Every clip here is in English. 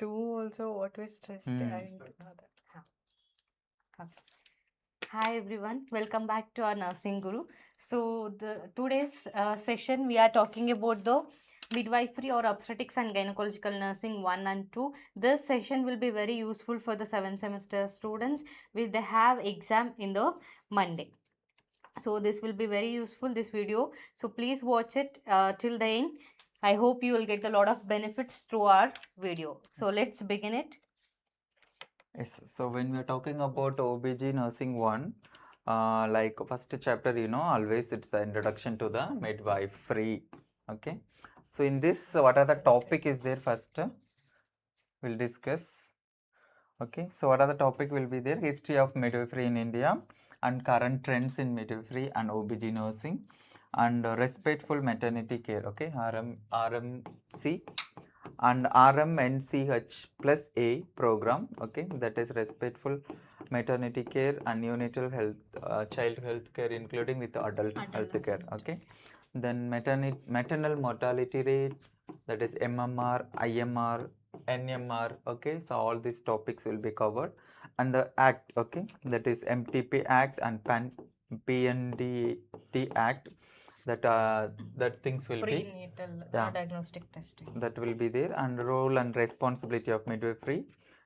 2 also what we stressed. I didn't know that. Okay. Hi everyone, welcome back to our Nursing Guru. So the today's session we are talking about the midwifery or obstetrics and gynecological nursing 1 and 2. This session will be very useful for the 7th semester students which they have exam in the Monday. So this will be very useful, this video. So please watch it till the end. I hope you will get a lot of benefits through our video. So let's begin it. Yes, so when we are talking about OBG nursing 1, like first chapter, always it's the introduction to the midwifery. Okay, so in this, what are the topic is there first? We'll discuss. Okay, so what are the topic will be there? History of midwifery in India and current trends in midwifery and OBG nursing and respectful maternity care. Okay, RMC and RMNCH plus A program. Okay, that is respectful maternity care and neonatal health, child health care, including with adult health care. Okay, then maternal mortality rate, that is MMR, IMR, NMR. Okay, so all these topics will be covered, and the act. Okay, that is MTP Act and PNDT Act. That things will be prenatal diagnostic testing. That will be there, and role and responsibility of midwifery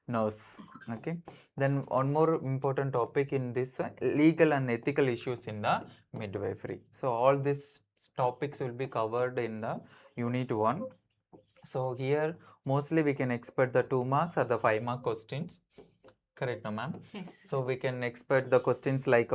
nurse. Okay, then one more important topic in this, legal and ethical issues in the midwifery. So all these topics will be covered in the unit 1. So here mostly we can expect the 2 marks or the 5 mark questions. Correct, no, ma'am? Yes. So we can expect the questions like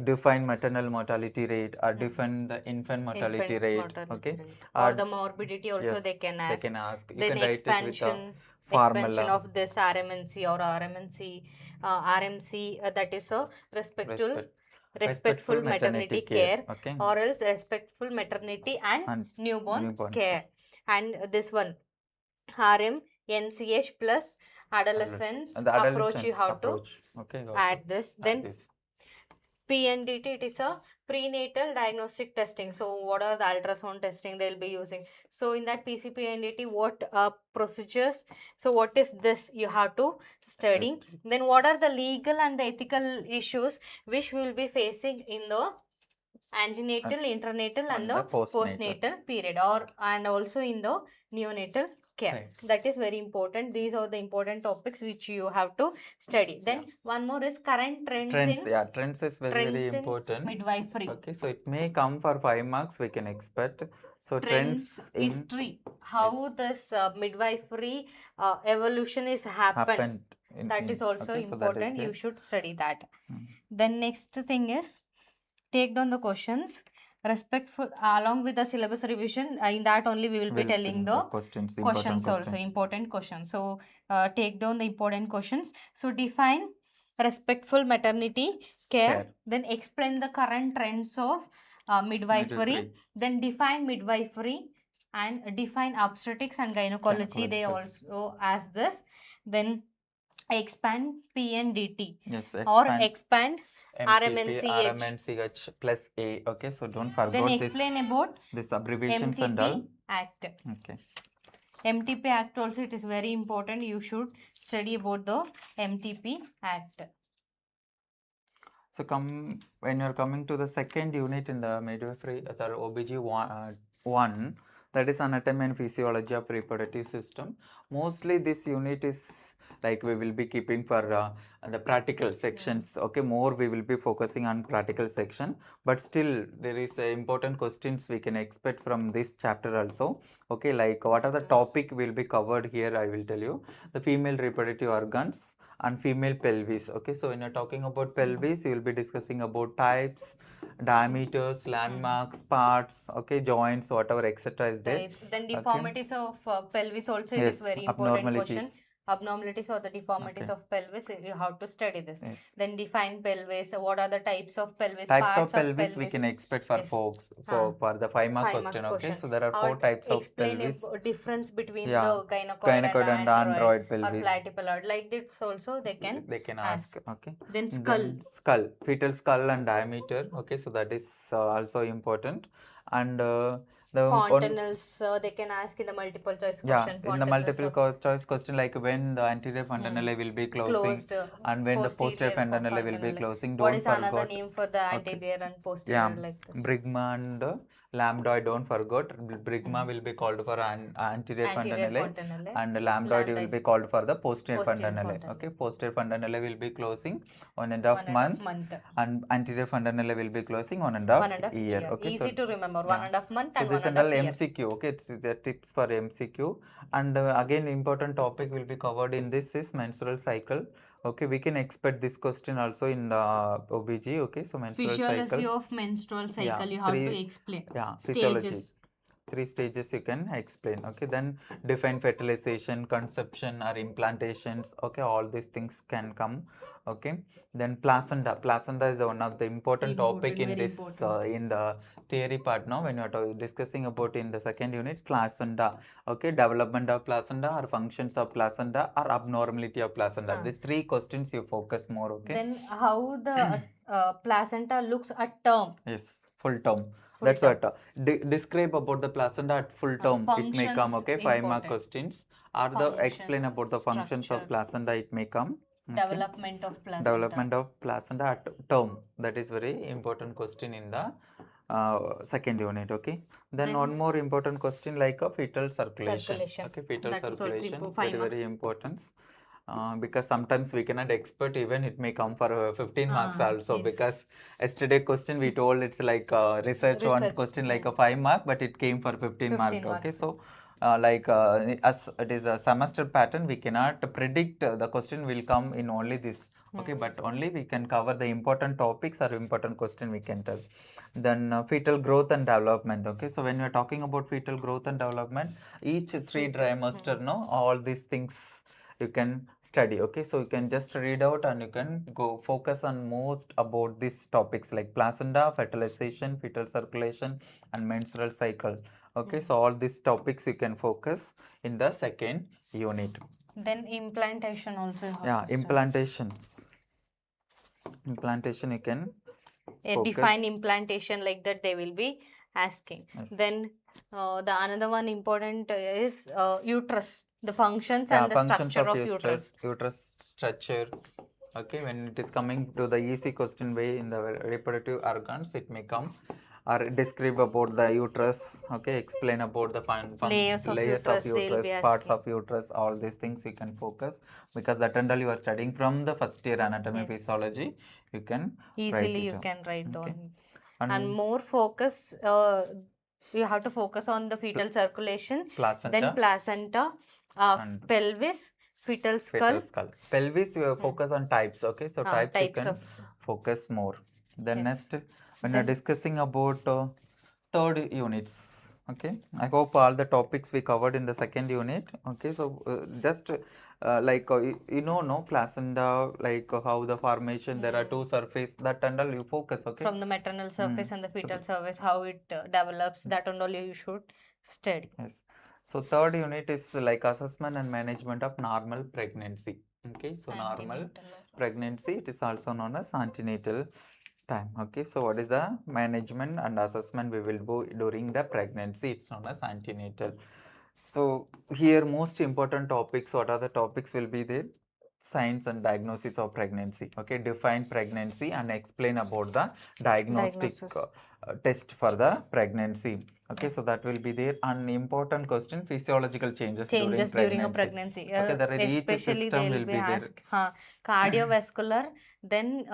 define maternal mortality rate or define the infant mortality rate. Okay, or the morbidity also, yes, they can ask. They can ask. You Then can write it with a expansion formula. of this RMNC or RMNC, RMC, that is a respectful maternity care, Okay, or else respectful maternity and newborn care. And this one, RMNCH plus adolescent approach, you have to add this. Then PNDT, it is a prenatal diagnostic testing. So what are the ultrasound testing they'll be using? So in that PCPNDT, what procedures? So what is this? You have to study. Then what are the legal and the ethical issues which we will be facing in the antenatal, internatal and the postnatal period, or and also in the neonatal care. Right. That is very important. These are the important topics which you have to study. Then one more is current trends in trends is very important. Midwifery. Okay, so it may come for 5 marks, we can expect. So trends in history, how this midwifery evolution is happened. That is also important. You should study that. Then next thing is take down the questions, respectful, along with the syllabus revision. In that only we will be telling the questions also, important questions. So take down the important questions. So define respectful maternity care. Then explain the current trends of midwifery. Then define midwifery and define obstetrics and gynecology. They also ask this. Then expand PNDT. Yes, or expand MTP, RMNCH plus A. Okay, so don't forget then explain about this abbreviations MTP and all. Act. Okay. MTP Act also, it is very important. You should study about the MTP Act. So when you are coming to the second unit in the midwifery, OBG-1, that is anatomy and physiology of reproductive system. Mostly this unit is like we will be keeping for the practical sections. Okay, more we will be focusing on practical section, but still there is important questions we can expect from this chapter also. Okay, like what are the topic will be covered here, I will tell you. The female reproductive organs and female pelvis. Okay, so when you're talking about pelvis, you will be discussing about types, diameters, landmarks, parts, okay, joints, whatever, etc. is there. Types. Then deformities of pelvis also, it is very important question. Abnormalities or the deformities of pelvis, you have to study this. Then define pelvis. What are the types of pelvis? Types of pelvis we can expect for folks for the 5 mark question. Okay, so there are 4 types of pelvis. Explain difference between the gynecoid and android pelvis or platyploid. Like this also they can ask. Okay. Then fetal skull and diameter. Okay, so that is also important. And The fontanelles, they can ask in the multiple choice question. In the multiple choice question, like when the anterior fontanelle will be closing and when the posterior fontanelle will be closing. What is another name for the anterior and posterior like this? Brigma and lambdoid, don't forget. Brigma will be called for anterior fontanelle and lambdoid will be called for the posterior fontanelle. Okay, posterior fontanelle will be closing 1.5 month and anterior fontanelle will be closing 1.5 year. Okay, easy to remember, 1.5 month and 1.5 year. So this is MCQ. Okay, it's the tips for MCQ. And again, important topic will be covered in this is menstrual cycle. Okay, we can expect this question also in the OBG. Okay, so menstrual physiology cycle. Of menstrual cycle, you have to explain. Physiology. Stages. 3 stages you can explain. Okay, then define fertilization, conception or implantations. Okay, all these things can come. Okay, then placenta. Placenta is one of the important topic in this in the theory part. Now when you are discussing about in the second unit, placenta. Okay, development of placenta or functions of placenta or abnormality of placenta. These 3 questions you focus more. Okay, then how the placenta looks at term. Yes, full term. That's what describe about the placenta at full term. It may come. Okay, 5 mark questions. Or the explain about the functions of placenta. It may come. Okay. Development of placenta. Development of placenta at term. That is very important question in the second unit. Okay. Then one more important question like a fetal circulation. Okay, fetal circulation. Very important. Because sometimes we cannot expect, even it may come for 15 marks also. Yes. Because yesterday question we told it's like research one question like a 5 mark, but it came for 15 mark. Okay, so as it is a semester pattern, we cannot predict the question will come in only this. Okay, but only we can cover the important topics or important question we can tell. Then fetal growth and development. Okay, so when we are talking about fetal growth and development, each 3 trimester, no, all these things you can study. Okay, so you can just read out and you can go focus on most about these topics like placenta, fertilization, fetal circulation and menstrual cycle. Okay, so all these topics you can focus in the second unit. Then implantation also. Implantations. Implantation you can define implantation, like that they will be asking. Yes. Then the another one important is uterus. The functions and the structure of uterus. Uterus structure. Okay, when it is coming to the easy question way in the reproductive organs, it may come. Or describe about the uterus. Okay, explain about the layers of uterus, parts of uterus, all these things we can focus. Because that and all you are studying from the first year anatomy physiology, you can easily write down. And more focus, you have to focus on the fetal circulation, placenta, then placenta, pelvis, fetal skull. Pelvis you focus on types. Okay, so types you can focus more. Then next, when you are discussing about third units. Okay, I hope all the topics we covered in the second unit. Okay, so just like no placenta, like how the formation, there are 2 surface, that and all you focus. Okay, from the maternal surface and the fetal surface, how it develops, that and all you should study. Yes. So third unit is like assessment and management of normal pregnancy. Okay, so normal pregnancy, it is also known as antenatal time. Okay, so what is the management and assessment we will do during the pregnancy? It's known as antenatal. So here most important topics, what are the topics will be there? Signs and diagnosis of pregnancy. Okay, define pregnancy and explain about the diagnostic test for the pregnancy. Okay, so that will be there. An important question, physiological changes during a pregnancy. Okay, there each system will be there. Cardiovascular, then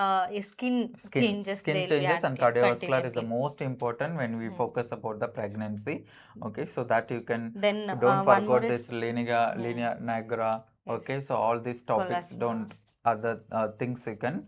skin changes. Skin changes and cardiovascular is the most important when we focus about the pregnancy. Okay, so that you can, then don't forget this linea nigra. Okay, so all these topics other things you can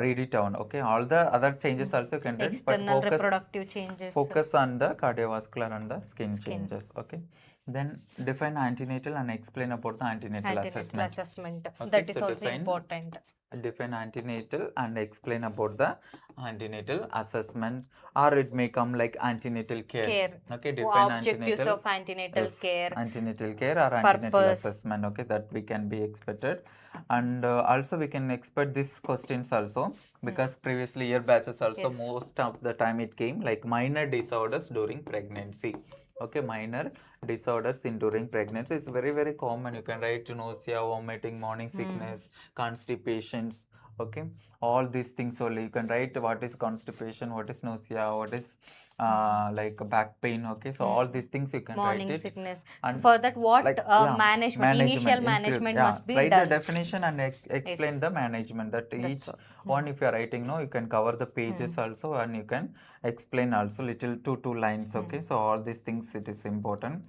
read it down. Okay, all the other changes also you can read, external but reproductive changes. Focus on the cardiovascular and the skin changes. Okay, then define antenatal and explain about the antenatal assessment. Okay, that is so also important. Define antenatal and explain about the antenatal assessment, or it may come like antenatal care. Okay, define objectives of antenatal care. Antenatal care or antenatal assessment. Okay, that we can be expected. And also we can expect these questions also, because previously year batches also most of the time it came like minor disorders during pregnancy. Okay, minor disorders in during pregnancy is very, very common. You can write nausea, vomiting, morning sickness, constipations. Okay, all these things only. You can write what is constipation, what is nausea, what is like back pain. Okay, so all these things you can write Morning it. sickness. So And for that, what like yeah, initial include, management yeah, must be write the done. definition and explain Yes. the management. That That's each all. one, if you are writing, no, you can cover the pages also, and you can explain also little two lines. Okay, so all these things it is important.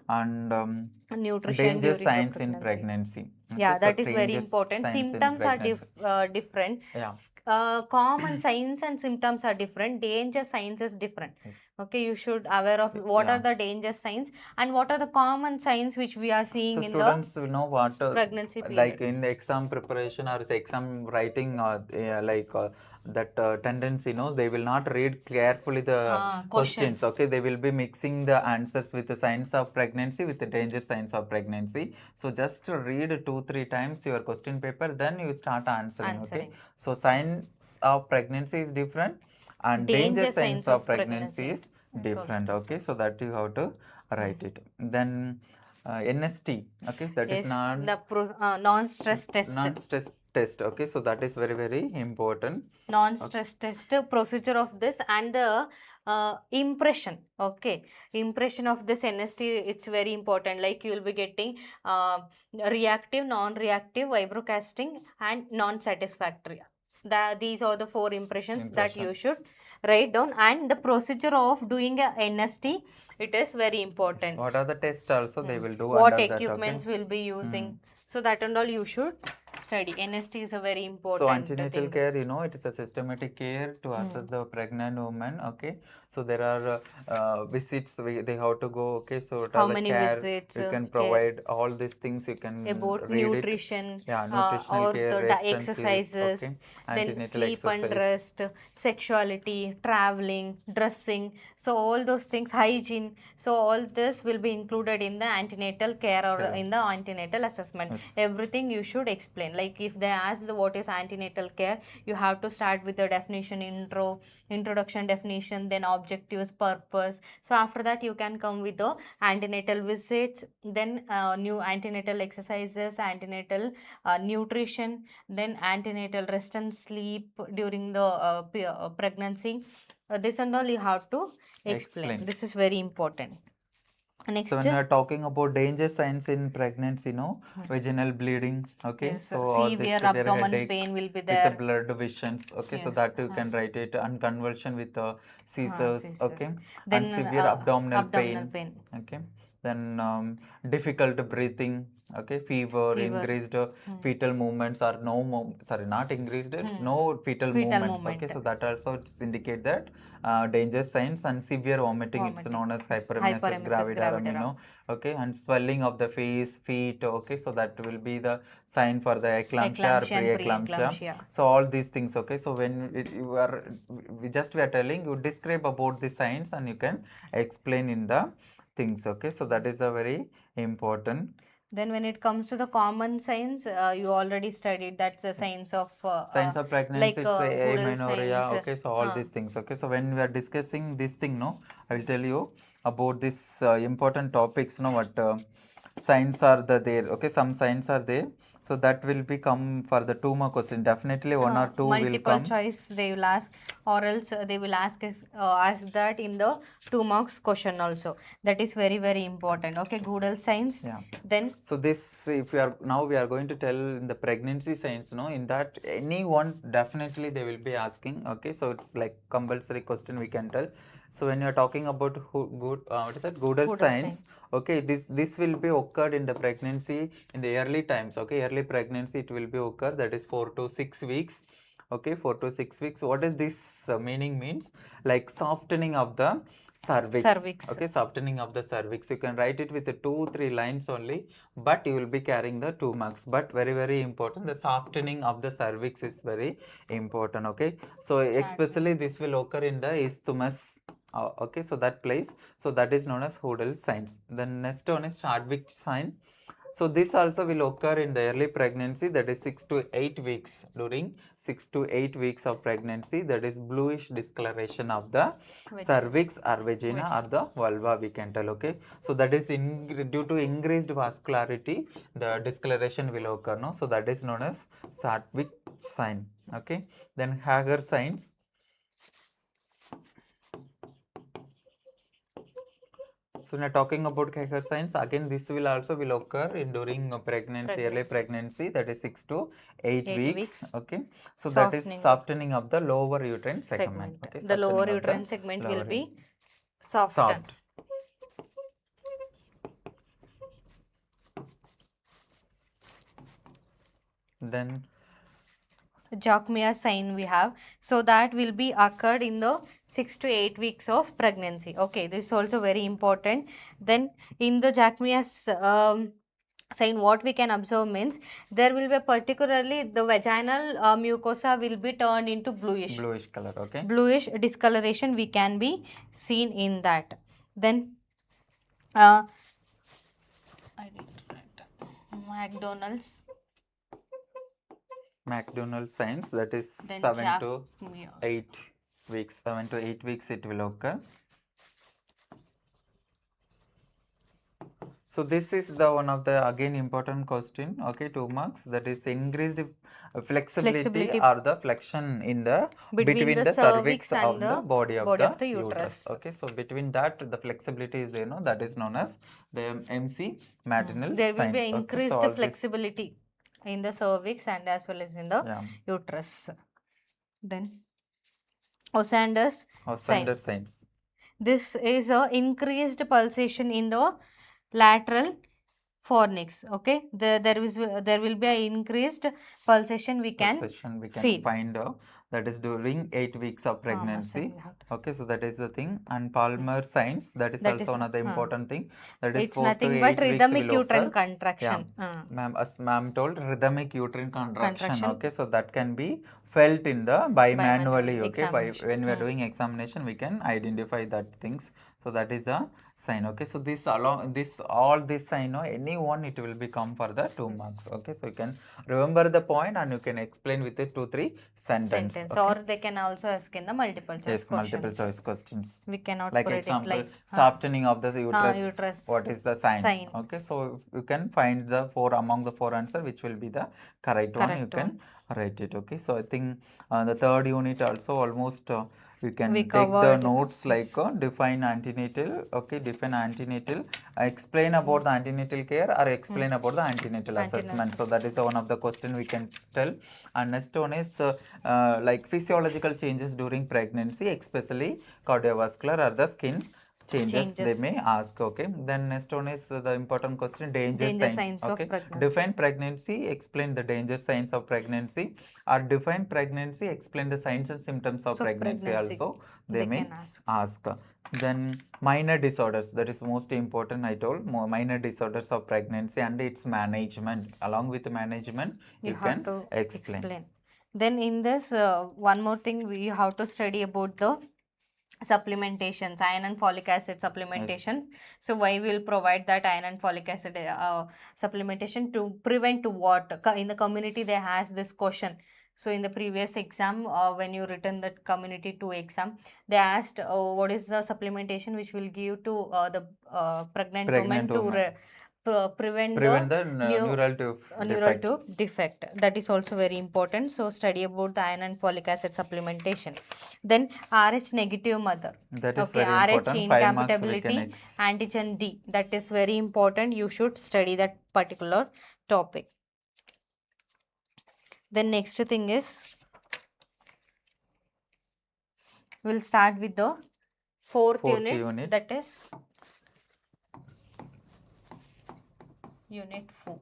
And Nutrition danger during the signs in pregnancy. pregnancy. Okay, Yeah, so that is very danger important. signs in Symptoms are pregnancy. different. Yeah. Common signs and symptoms are different. Danger signs is different. Yes. Okay, you should aware of what are the danger signs and what are the common signs which we are seeing So in students the will know what pregnancy like period. in the exam preparation or exam writing like that tendency, they will not read carefully the questions. Okay, they will be mixing the answers with the signs of pregnancy with the danger signs of pregnancy. So just read 2-3 times your question paper, then you start answering. Okay, so signs of pregnancy is different and danger signs of pregnancy is different. Okay, so that you have to write it. Then NST, okay, that is non-stress test. non-stress test. Okay, so that is very, very important. Non-stress test procedure of this and the impression. Okay, impression of this NST, it's very important. Like you will be getting reactive, non-reactive, vibrocasting and non-satisfactory. These are the 4 impressions that you should write down, and the procedure of doing a NST, it is very important. What are the tests also they will do what under equipments that, okay? will be using. So that and all you should study. NST is a very important So antenatal thing. care, it is a systematic care to assess the pregnant woman. Okay, so there are visits they have to go. Okay, so what how are the many care visits you can care provide, all these things you can about read nutrition, it. Yeah, nutritional or care, the rest and sleep. exercises, Okay, then antenatal sleep and exercise. rest, sexuality, traveling, dressing, so all those things, hygiene, so all this will be included in the antenatal care or in the antenatal assessment. Yes. Everything you should explain. Like if they ask what is antenatal care, you have to start with the definition, introduction, definition, then objectives, purpose. So after that you can come with the antenatal visits, then new antenatal exercises, antenatal nutrition, then antenatal rest and sleep during the pregnancy. This and all you have to explain. This is very important. Next. So when we are talking about danger signs in pregnancy, vaginal bleeding, okay, yes, so all this severe severe abdomen headache pain will be with there. the blood visions, okay, so Yes. that you can write it, and convulsion with seizures, okay, Then and severe abdominal abdominal pain, okay, then difficult breathing, okay, fever, increased fetal movements or not increased, no fetal movements, okay, so that also it's indicate that danger signs, and severe vomiting, it's known as hyperemesis gravidarum, okay, and swelling of the face, feet, okay, so that will be the sign for the eclampsia or preeclampsia. So all these things, okay, so when we are telling you describe about the signs and you can explain in the things, okay, so that is a very important. Then when it comes to the common signs, you already studied, that's the signs of signs of pregnancy, like it's amenorrhea, signs, okay, so all these things, okay, so when we are discussing this thing, I will tell you about this important topics, what signs are there, okay, some signs are there, so that will become for the 2 more question, definitely 1 or 2 will multiple come. choice they will ask, or else they will ask that in the 2 marks question also. That is very, very important. Okay, Goodell signs. Yeah. Then so this, if we are going to tell in the pregnancy signs, in that anyone definitely they will be asking, okay, so it's like compulsory question we can tell. So when you are talking about what is that, Goodell signs, okay, this will be occurred in the pregnancy in the early times, okay, early pregnancy it will be occur, that is 4 to 6 weeks, okay, 4 to 6 weeks. What is this meaning means, like softening of the cervix, okay, softening of the cervix, you can write it with the 2-3 lines only, but you will be carrying the 2 marks, but very, very important, the softening of the cervix is very important, okay, so especially this will occur in the isthmus, okay, so that place, so that is known as Hodel signs. The next one is Chadwick sign. So this also will occur in the early pregnancy, that is 6 to 8 weeks. During 6 to 8 weeks of pregnancy, that is bluish discoloration of the cervix or vagina or the vulva, we can tell. Okay, so that is due to increased vascularity, the discoloration will occur. No, so that is known as Sattvic sign. Okay, then Hager signs. So now talking about Hager signs, again this will also will occur in during pregnancy, early pregnancy, that is 6 to 8 weeks. Okay, so that is softening of the lower uterine segment. Okay, the lower uterine segment will be soft. Then Jacquemus sign we have, so that will be occurred in the 6 to 8 weeks of pregnancy. Okay, this is also very important. Then in the Jacquemus sign, what we can observe means there will be particularly the vaginal mucosa will be turned into bluish color. Okay, bluish discoloration we can be seen in that. Then I didn't write McDonald's signs, that is 7 to 8 weeks. 7 to 8 weeks it will occur. So this is the one of the again important question. Okay, 2 marks, that is increased flexibility or the flexion in the between the cervix and the body of the uterus. Okay, so between that the flexibility is there, no, that is known as the MC maternal there signs. will be increased flexibility in the cervix and as well as in the uterus. Then Osander's signs. This is a increased pulsation in the lateral fornix. Okay, there will be an increased pulsation we can feel. Find out, that is during 8 weeks of pregnancy. Okay, so that is the thing. And Palmer signs, that is also one of the important thing, that is 4 to 8 weeks rhythmic uterine contraction. Ma'am, as ma'am told, rhythmic uterine contraction. Okay, so that can be felt in the manually. Okay, by when we are doing examination we can identify that things. So that is the sign. Okay, so this along this all this sign, any one it will become for the 2 marks. Okay, so you can remember the point and you can explain with the 2-3 sentences. Okay. Or they can also ask in the multiple choice questions. Multiple choice questions. We cannot like predict example, softening of the uterus. What is the sign? Okay, so you can find the among the 4 answer which will be the correct one. You can write it. Okay, so I think the third unit also almost you can take the notes like define antenatal. Okay, define antenatal, explain about the antenatal care or explain about the antenatal assessment. So that is one of the question we can tell. And next one is like physiological changes during pregnancy, especially cardiovascular or the skin changes they may ask. Okay, then next one is the important question, danger signs. Okay, define pregnancy, explain the danger signs of pregnancy, or define pregnancy, explain the signs and symptoms of pregnancy also they may ask. Then minor disorders, that is most important. I told minor disorders of pregnancy and its management. Along with management you can explain. Then in this one more thing, we have to study about the supplementations, iron and folic acid supplementation. So why we will provide that iron and folic acid supplementation to prevent what in the community they has this question. So in the previous exam, when you written that community 2 exam, they asked what is the supplementation which will give to the pregnant woman to prevent the neural tube defect. That is also very important. So study about the iron and folic acid supplementation. Then RH negative mother. That is very important. RH incompatibility, antigen D. That is very important. You should study that particular topic. Then next thing is, we'll start with the fourth unit. That is Unit 4.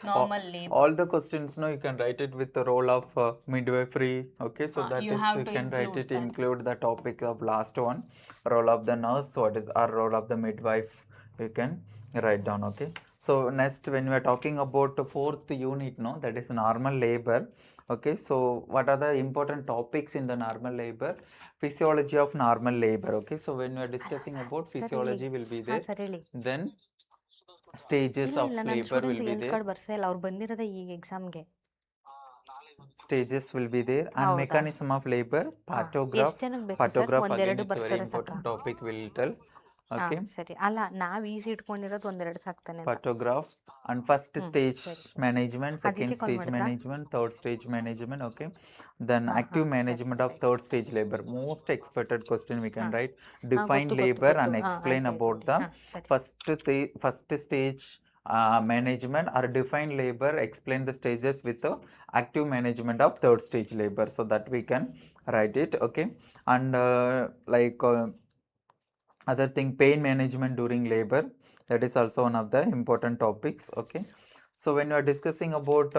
Normal labor. All the questions, you can write it with the role of midwifery. Okay, so that you can write it, include the topic of last one, role of the nurse, what is our role of the midwife, you can write down. Okay, so next when we are talking about the 4th unit, that is normal labor. Okay, so what are the important topics in the normal labor? Physiology of normal labor. Okay, so when we are discussing about physiology will be there. Then stages of labor will be there. Stages will be there, and mechanism of labor, pathograph. Pathograph again, it's a very important topic, we'll tell. Okay. Pathograph and first stage management, second stage management, third stage management. Okay. Then active management of third stage labor. Most expected question we can write. Define labor and explain about the first stage management, or define labor, explain the stages with the active management of third stage labor, so that we can write it. Okay. And other thing, pain management during labor, that is also one of the important topics. Okay. So when you are discussing about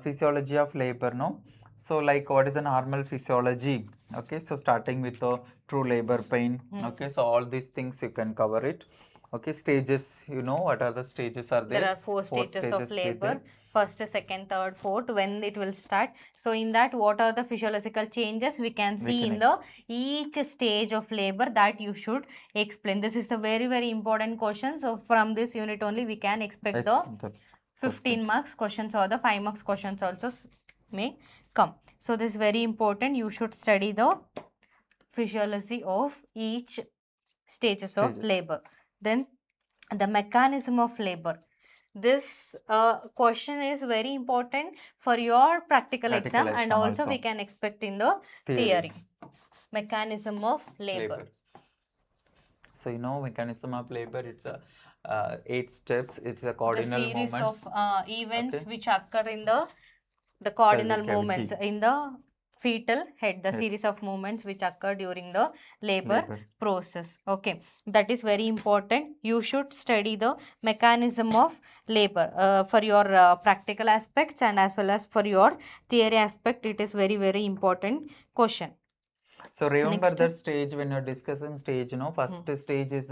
physiology of labor, no, so like what is the normal physiology? Okay, so starting with the true labor pain. Okay, so all these things you can cover it. Okay, stages, you know what are the stages are there? There are four stages of labor. First, second, third, fourth, when it will start. So in that, what are the physiological changes we can see in the each stage of labor that you should explain. This is a very, very important question. So from this unit only we can expect the 15 marks questions, or the 5 marks questions also may come. So this is very important. You should study the physiology of each stages of labor. Then the mechanism of labor. This question is very important for your practical exam, and also we can expect in the theory. Mechanism of labor. So you know mechanism of labor, it's a 8 steps. It's a cardinal series movements of events which occur in the cardinal movements in the fetal head, the series of movements which occur during the labor process. Okay, that is very important. You should study the mechanism of labor for your practical aspects, and as well as for your theory aspect. It is very, very important question. So remember that stage when you're discussing stage, you know, first stage is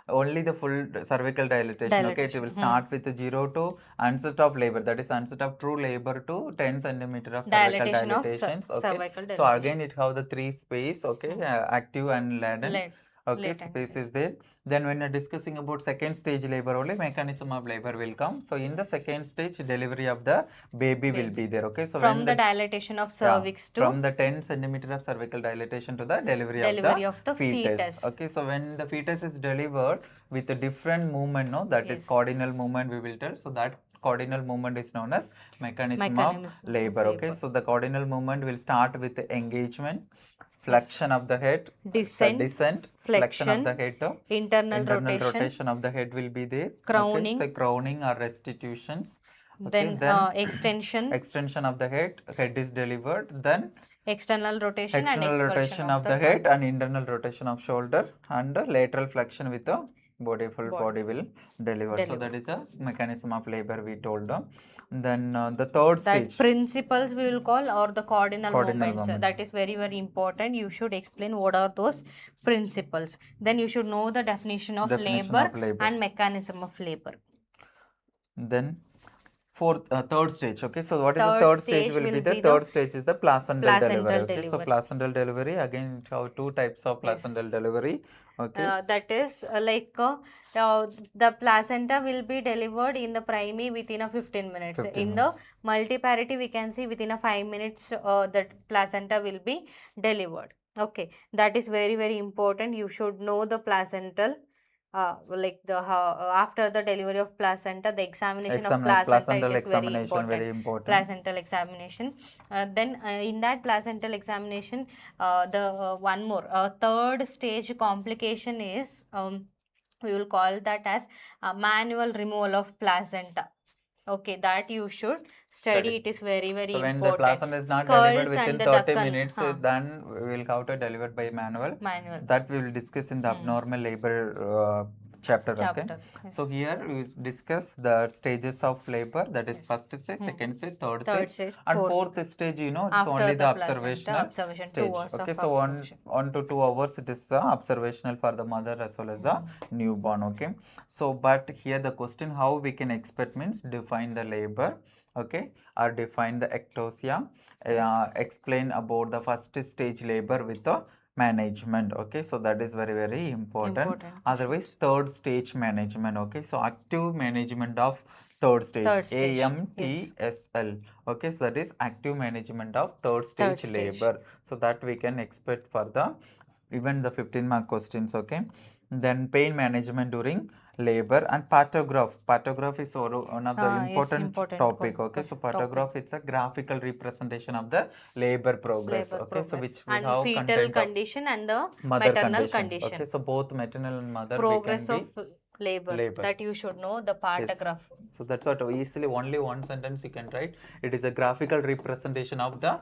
only the full cervical dilatation. Okay, it will start with 0 to onset of labor, that is onset of true labor, to 10 centimeter of cervical dilatations. Okay, so again it have the 3 space. Okay, active and latent. Okay, space is there. Then when you're discussing about second stage labor only, mechanism of labor will come. So in the second stage, delivery of the baby will be there. Okay, so from the dilatation of cervix to from the 10 centimeter of cervical dilatation to the delivery of the fetus. Okay, so when the fetus is delivered with a different movement, no, that is cardinal movement we will tell. So that cardinal movement is known as mechanism of labor. Okay, so the cardinal movement will start with the engagement, flexion of the head, descent, flexion of the head, internal rotation of the head will be there. Crowning. Okay, so crowning or restitutions. Okay, then extension of the head is delivered. Then external rotation of the head and internal rotation of shoulder, and lateral flexion with the full body will deliver. So that is the mechanism of labor we told. Then the third stage, principles we will call, or the cardinal movements. That is very, very important. You should explain what are those principles. Then you should know the definition of labor and mechanism of labor. Then third stage. Okay, so what is the third stage will be? The third stage is the placental delivery. Okay, so placental delivery, again it have 2 types of placental delivery. Okay, that is the placenta will be delivered in the primary within a 15 minutes. In the multiparity we can see within a 5 minutes that placenta will be delivered. Okay, that is very, very important. You should know the placental after the delivery of placenta, the examination of placenta is very important. Placental examination. Then in that placental examination, the one more third stage complication is we will call that as manual removal of placenta. Okay, that you should study. It is very, very important. So when the placenta is not delivered within 30 minutes, then we will have to deliver by manual. So that we will discuss in the abnormal labor chapter. Okay, so here we discuss the stages of labor, that is first stage, second stage, third stage, and fourth stage, you know, it's only the observational stage. Okay, so 1 to 2 hours it is observational for the mother as well as the newborn. Okay, so but here the question how we can expect means define the labor. Okay, or define the ectosia, explain about the first stage labor with the management. Okay, so that is very, very important. Otherwise, third stage management. Okay, so active management of third stage, AMTSL. Yes. Okay, so that is active management of third stage labor. So that we can expect for the even the 15-mark questions. Okay, then pain management during labor and pathograph. Pathograph is one of the important topic. Okay, so pathograph it's a graphical representation of the labor progress. Okay, so which we have fetal condition and the mother maternal conditions. Okay, so both maternal and mother progress we of can be labor that you should know the pathograph. Yes. So that's what easily only one sentence you can write. It is a graphical representation of the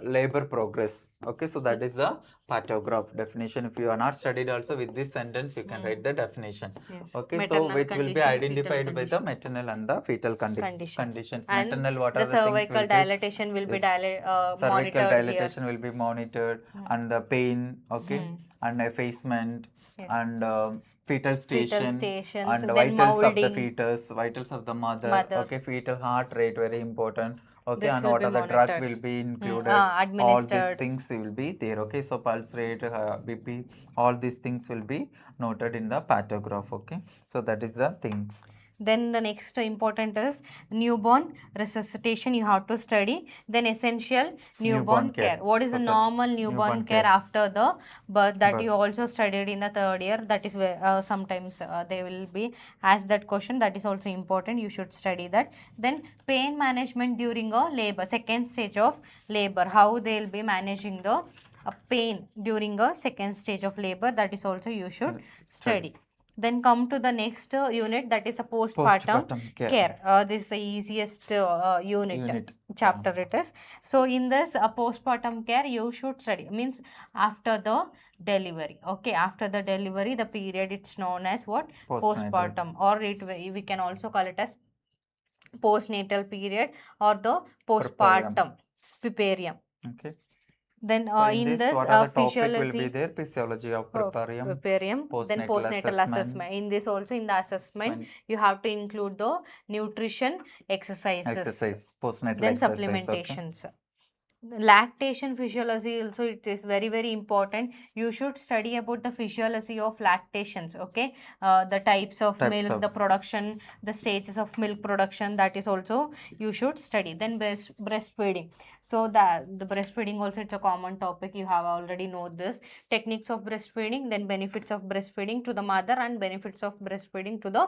labor progress. Okay, so that is the pathograph definition. If you are not studied also with this sentence, you can write the definition. Yes. Okay, maternal so which will be identified by the maternal and the fetal conditions. And maternal, what the are the things cervical dilatation will be cervical monitored dilatation will be monitored, and the pain, okay, and effacement, and fetal station, and vitals of the fetus, vitals of the mother. Okay, fetal heart rate, very important. Okay, and what are the drug will be included, all these things will be there. Okay, so pulse rate, BP, all these things will be noted in the pathograph. Okay, so that is the things. Then the next important is newborn resuscitation you have to study. Then essential newborn care. What is the normal newborn care after the birth that you also studied in the third year? That is where sometimes they will be asked that question. That is also important. You should study that. Then pain management during a labor, second stage of labor. How they will be managing the pain during a second stage of labor. That is also you should study. Then come to the next unit, that is a postpartum care. This is the easiest unit chapter it is. So in this postpartum care you should study, means after the delivery. Okay, after the delivery the period it's known as what? Postpartum, or we can also call it as postnatal period or the postpartum puerperium. Okay. Then so in this what are the physiology topic will be there? Physiology of puerperium, then postnatal assessment. In this also, in the assessment you have to include the nutrition exercises, postnatal then exercise, supplementations. Lactation physiology also, it is very, very important. You should study about the physiology of lactations. Okay, the types of milk, the production, the stages of milk production, that is also you should study. Then breastfeeding. So the breastfeeding also, it's a common topic, you have already know this. Techniques of breastfeeding, then benefits of breastfeeding to the mother and benefits of breastfeeding to the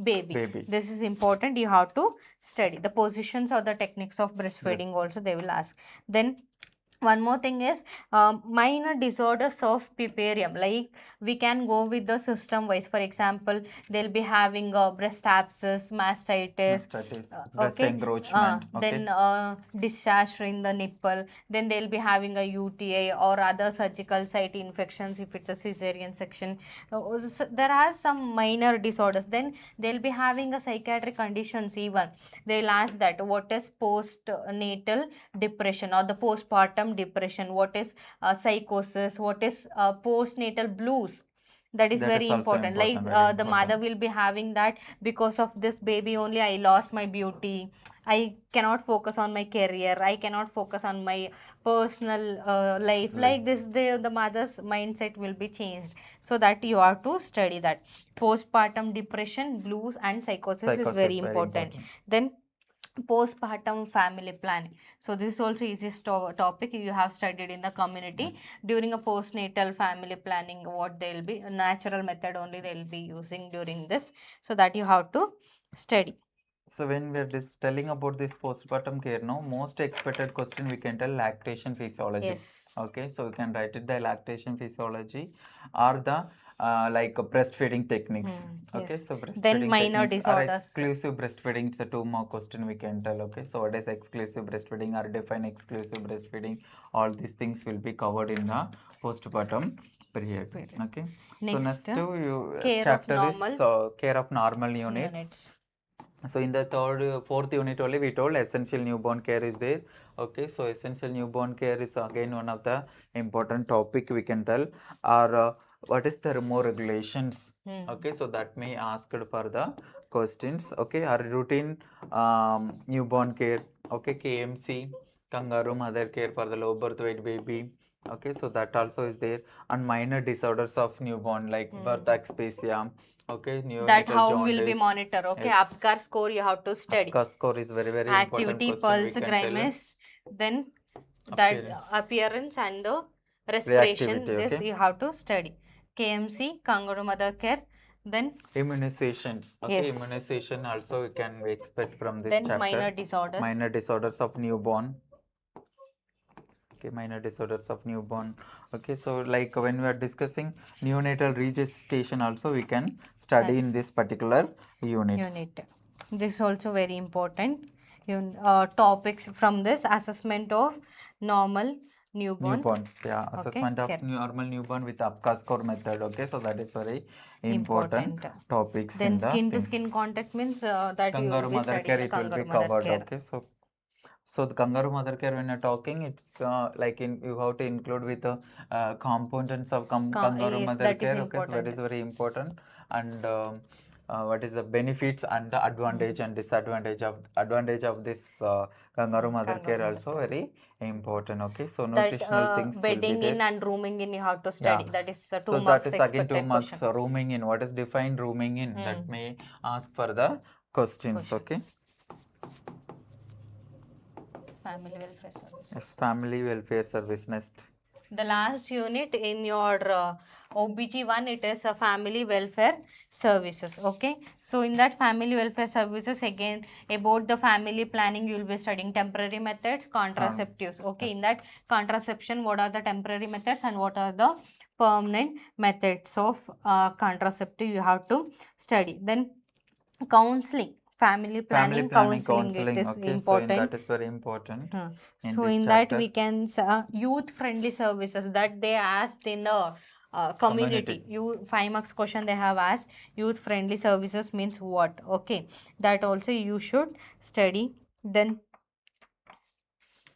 baby. This is important, you have to study the positions or the techniques of breastfeeding also they will ask. Then one more thing is minor disorders of puerperium, like we can go with the system wise. For example, they'll be having breast abscess, mastitis, breast encroachment, then discharge in the nipple, then they'll be having a UTI or other surgical site infections if it's a cesarean section. There are some minor disorders. Then they'll be having a psychiatric conditions even. They'll ask that what is postnatal depression or the postpartum depression, what is psychosis, what is postnatal blues. That is very important. Like the mother will be having that, because of this baby only I lost my beauty, I cannot focus on my career, I cannot focus on my personal life. Like this, the mother's mindset will be changed. So that you have to study that. Postpartum depression, blues and psychosis is very important. Then postpartum family planning. So this is also easiest topic you have studied in the community. During a postnatal family planning, what they will be, a natural method only they will be using during this, so that you have to study. So when we are telling about this postpartum care, no, most expected question we can tell lactation physiology. Okay, so we can write it, the lactation physiology or the like breastfeeding techniques. Okay, so breastfeeding then minor techniques disorders. Or exclusive breastfeeding. It's a 2 more question we can tell. Okay, so what is exclusive breastfeeding or define exclusive breastfeeding? All these things will be covered in the postpartum period. Okay, so next chapter is care of normal units. So in the fourth unit only we told essential newborn care is there. Okay, so essential newborn care is again one of the important topic we can tell. Or what is the thermoregulations? Okay, so that may asked for the questions. Okay, our routine newborn care. Okay, KMC, kangaroo mother care for the low birth weight baby. Okay, so that also is there. And minor disorders of newborn like birth asphyxia. Okay, That neonatal how will be jaundice. monitor. Okay, Yes. APGAR score you have to study. APGAR score is very important Activity, question we pulse, can tell. grimace, then that appearance and the respiration. Reactivity, This okay. you have to study. KMC, kangaroo mother care, then immunizations. Okay, yes. immunization also we can expect from this Then chapter. minor disorders. Minor disorders of newborn. Okay, minor disorders of newborn. Okay, so like when we are discussing neonatal resuscitation also we can study in this particular unit. This is also very important. Topics from this assessment of normal newborns. Yeah, assessment of normal newborn with APGAR score method. Okay, so that is very important topics. Then in the skin to things. skin contact means that you will Kangaroo be mother care studying it will be covered. Okay, so the kangaroo mother care when you're talking, it's like you have to include with the components of kangaroo yes, mother that is care. Okay, so that important. is very important. And what is the benefits and the advantage and disadvantage of this kangaroo mother care also very important. Okay, so nutritional things will be bedding there. in and rooming in you have to study. That is 2 So marks that is again 2 expected marks. question. Rooming in, what is defined rooming in? That may ask for the questions. Okay. Family welfare service. Yes, family welfare service next. The last unit in your OBG-1, it is a family welfare services. Okay, so in that family welfare services, again about the family planning, you will be studying temporary methods, contraceptives. Okay, in that contraception, what are the temporary methods and what are the permanent methods of contraceptive you have to study. Then counseling, family planning, counseling, it is okay, important. so in that is very important. So in that we can youth friendly services that they asked in the community. 5 marks question they have asked. Youth friendly services means what? Okay, that also you should study. Then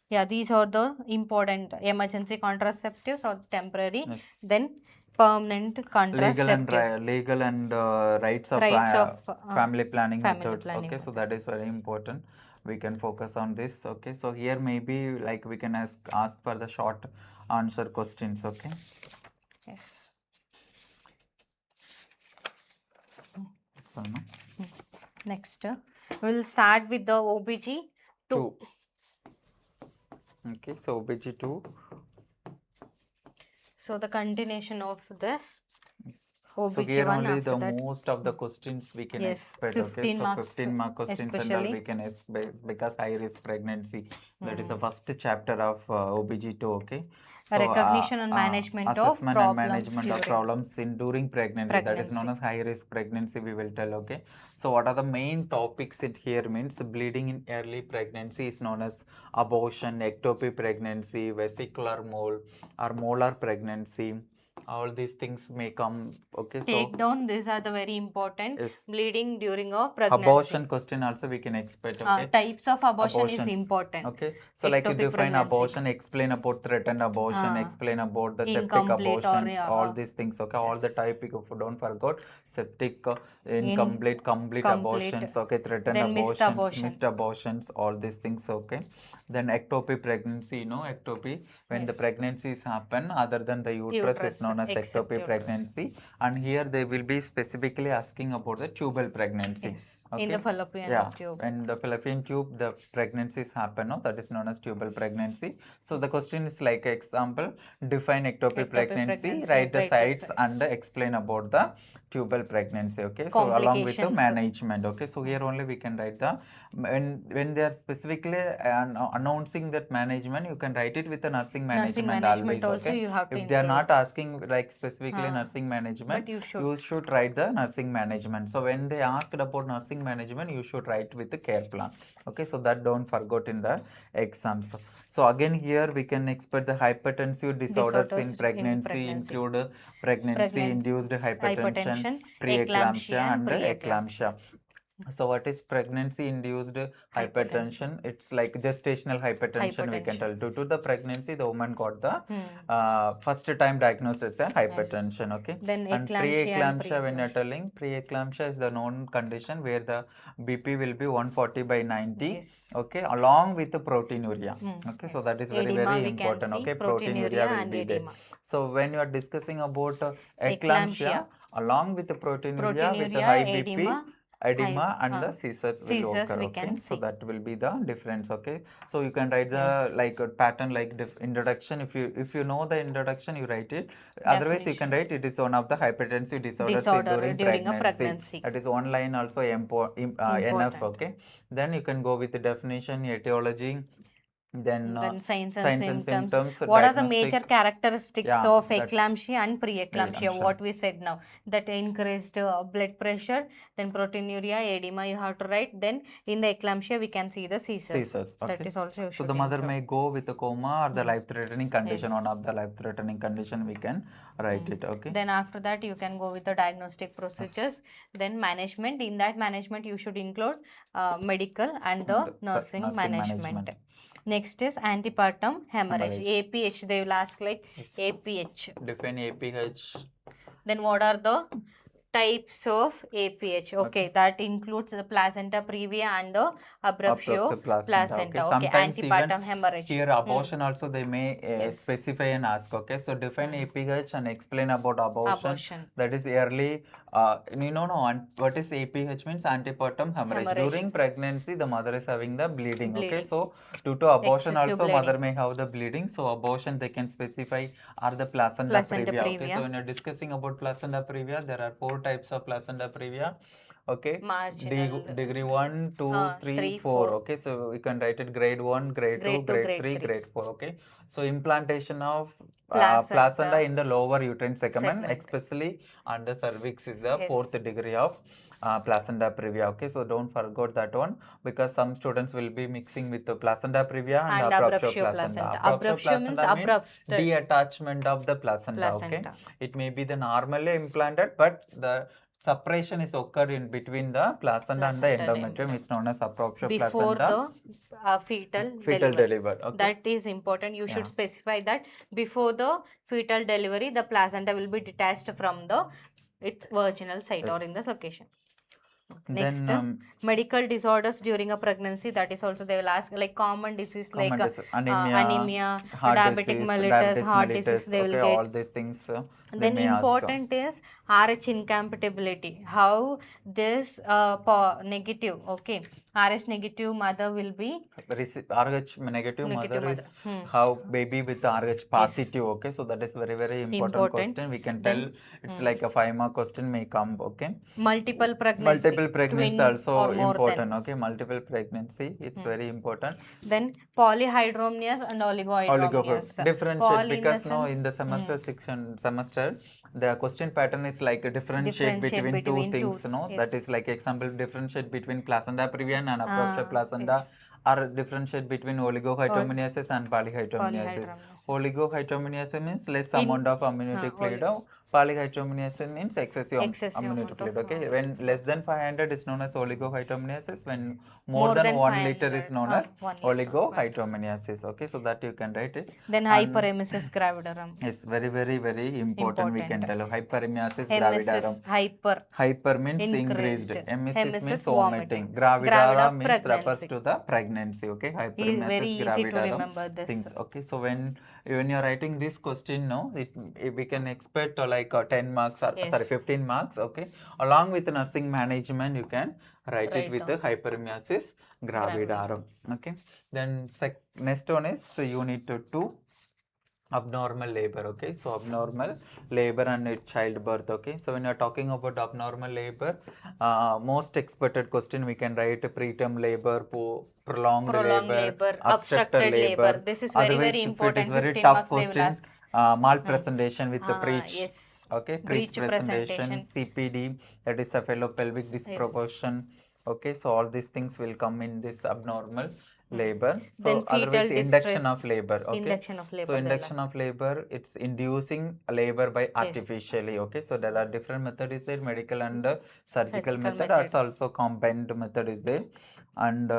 yeah, these are the important emergency contraceptives or temporary. Yes. Then permanent contraceptives. Legal and rights of family planning methods. Okay, so that is very important. We can focus on this. Okay, so here maybe like we can ask for the short answer questions. Okay. Yes. So, no? Next, we'll start with the OBG-2. Okay, so OBG-2. So the continuation of this. Yes. OBG-1 so here only the that. most of the questions we can expect. 15 okay, so marks 15 mark questions and all we can expect because high risk pregnancy. That is the first chapter of OBG-2. Okay. So recognition and management assessment of and management of problems in during pregnancy. That is known as high risk pregnancy. We will tell. Okay. So what are the main topics it here means? Bleeding in early pregnancy is known as abortion, ectopy pregnancy, vesicular mole or molar pregnancy. All these things may come. Okay, take so down, these are the very important. Yes. Bleeding during a pregnancy. Abortion question also we can expect. Okay, types of abortion Abortions. is important. Okay, so like you Ectopic define pregnancy. abortion, explain about threatened abortion, explain about the septic Incomplete or, abortions, all these things. Okay, all the type. If you don't forget septic, incomplete, complete abortions. Okay, threatened then abortions, missed abortions, all these things. Okay, then ectopy pregnancy. You know, ectopy when the pregnancies happen other than the uterus is known as ectopy pregnancy. And here they will be specifically asking about the tubal pregnancy. Okay? In the fallopian tube. In the fallopian tube, the pregnancies happen. No? That is known as tubal pregnancy. So the question is like example, define ectopy pregnancy, write the sites and explain about the tubal pregnancy. Okay, so along with the management. Okay, so here only we can write the when they are specifically announcing that management, you can write it with the nursing management always. Also okay, you have if they are not asking like specifically nursing management, you should write the nursing management. So when they asked about nursing management, you should write with the care plan. Okay, so that don't forget in the exams. So again here we can expect the hypertensive disorders in pregnancy include pregnancy induced hypertension, preeclampsia and eclampsia. So what is pregnancy induced hypertension? It's like gestational hypertension, we can tell. Due to the pregnancy, the woman got the first time diagnosed as a hypertension. Okay. Then And pre-eclampsia, when you're telling, pre-eclampsia is the known condition where the BP will be 140/90. Yes. Okay, along with the proteinuria. Okay, Yes. so that is very Edema, very we can important. see Okay, proteinuria will and be there. edema. So when you are discussing about Eclampsia, along with the proteinuria with the high BP, edema and the seizures will occur. Okay, so that will be the difference. Okay, so you can write the like a pattern like introduction. If you know the introduction, you write it. Otherwise, you can write it is one of the hypertensive disorders during a pregnancy. That is one line also enough. Okay, then you can go with the definition, etiology. Then signs and symptoms. What are the major diagnostic. characteristics Yeah, of that's eclampsia and pre-eclampsia? pre-eclampsia. What we said now, that increased blood pressure, then proteinuria, edema you have to write. Then in the eclampsia we can see the seizures. Okay. That is also So the mother may go with a coma or the life-threatening condition. Yes. One of the life-threatening condition we can write it. Okay. Then after that you can go with the diagnostic procedures. Then management. In that management you should include medical and the nursing management. Next is antepartum hemorrhage. APH, they will ask like APH. Define APH. Then what are the types of APH? Okay, that includes the placenta previa and the abruptio placenta. Okay, antepartum hemorrhage. Here abortion also they may specify and ask. Okay, so define APH and explain about abortion. That is early. What is APH means? Antepartum hemorrhage. During pregnancy, the mother is having the bleeding. Okay, so due to abortion also mother may have the bleeding. So abortion they can specify are the placenta previa. Okay, so when you're discussing about placenta previa, there are 4 types of placenta previa. Okay, degree 1, 2, 3, 4. Okay, so we can write it grade 1, grade 2, grade 3, grade 4. Okay, so implantation of placenta in the lower uterine segment, especially under cervix, is the 4th degree of placenta previa. Okay, so don't forget that one, because some students will be mixing with the placenta previa and abruptio placenta. Abruptio placenta means detachment of the placenta. Okay, it may be the normally implanted, but the separation is occurred in between the placenta and the endometrium is known as abruptio before placenta. The fetal delivery. Okay. That is important. You should specify that before the fetal delivery, the placenta will be detached from its virginal site or in the location. Next, medical disorders during a pregnancy. That is also they will ask like common disease like anemia, diabetic mellitus, heart disease. They will get all these things. Then important is RH incompatibility. How this negative, okay, RH negative mother will be RH negative mother is how baby with RH positive. Okay, so that is very very important question. We can tell it's like a 5-mark question may come. Okay, multiple pregnancy also important. Okay, multiple pregnancy, it's very important. Then polyhydramnios and oligohydramnios. Differentiate, because in the semester the question pattern is like a differentiate between two things. That is like example, differentiate between placenta previa and abruptio placenta. Or differentiate between oligohydramniosis and polyhydramniosis. Oligohydramniosis means less amount of amniotic fluid. Polyhydramniosis means excessive amniotic fluid. Okay, when less than 500 is known as oligohydramniosis. When more than 1 liter is known as oligohydramniosis. Okay, so that you can write it. Then hyperemesis gravidarum. Yes, very very very important. We can tell hyperemesis gravidarum. Hyper means increased. Emesis means vomiting. Gravida means refers to the pregnancy. Okay, hyperemesis very easy to gravidarum remember this. things. Okay, so when you are writing this question, we can expect like 10 marks or 15 marks. Okay, along with nursing management, you can write it with the hyperemesis gravidarum. Okay, then next one is unit 2. Abnormal labor. Okay, so abnormal labor and childbirth. Okay, so when you are talking about abnormal labor, most expected question we can write preterm labor, prolonged labor, obstructed labor. This is very very important. It is very tough question. Malpresentation with the breech. Okay, breech presentation, CPD, that is cephalopelvic disproportion. Okay, so all these things will come in this abnormal labor. So Then otherwise fetal induction distress. of labor. Okay. Induction of labor. So induction of labor, it's inducing labor by artificially. Okay. So there are different methods is there, medical and surgical method. That's also combined method is there, and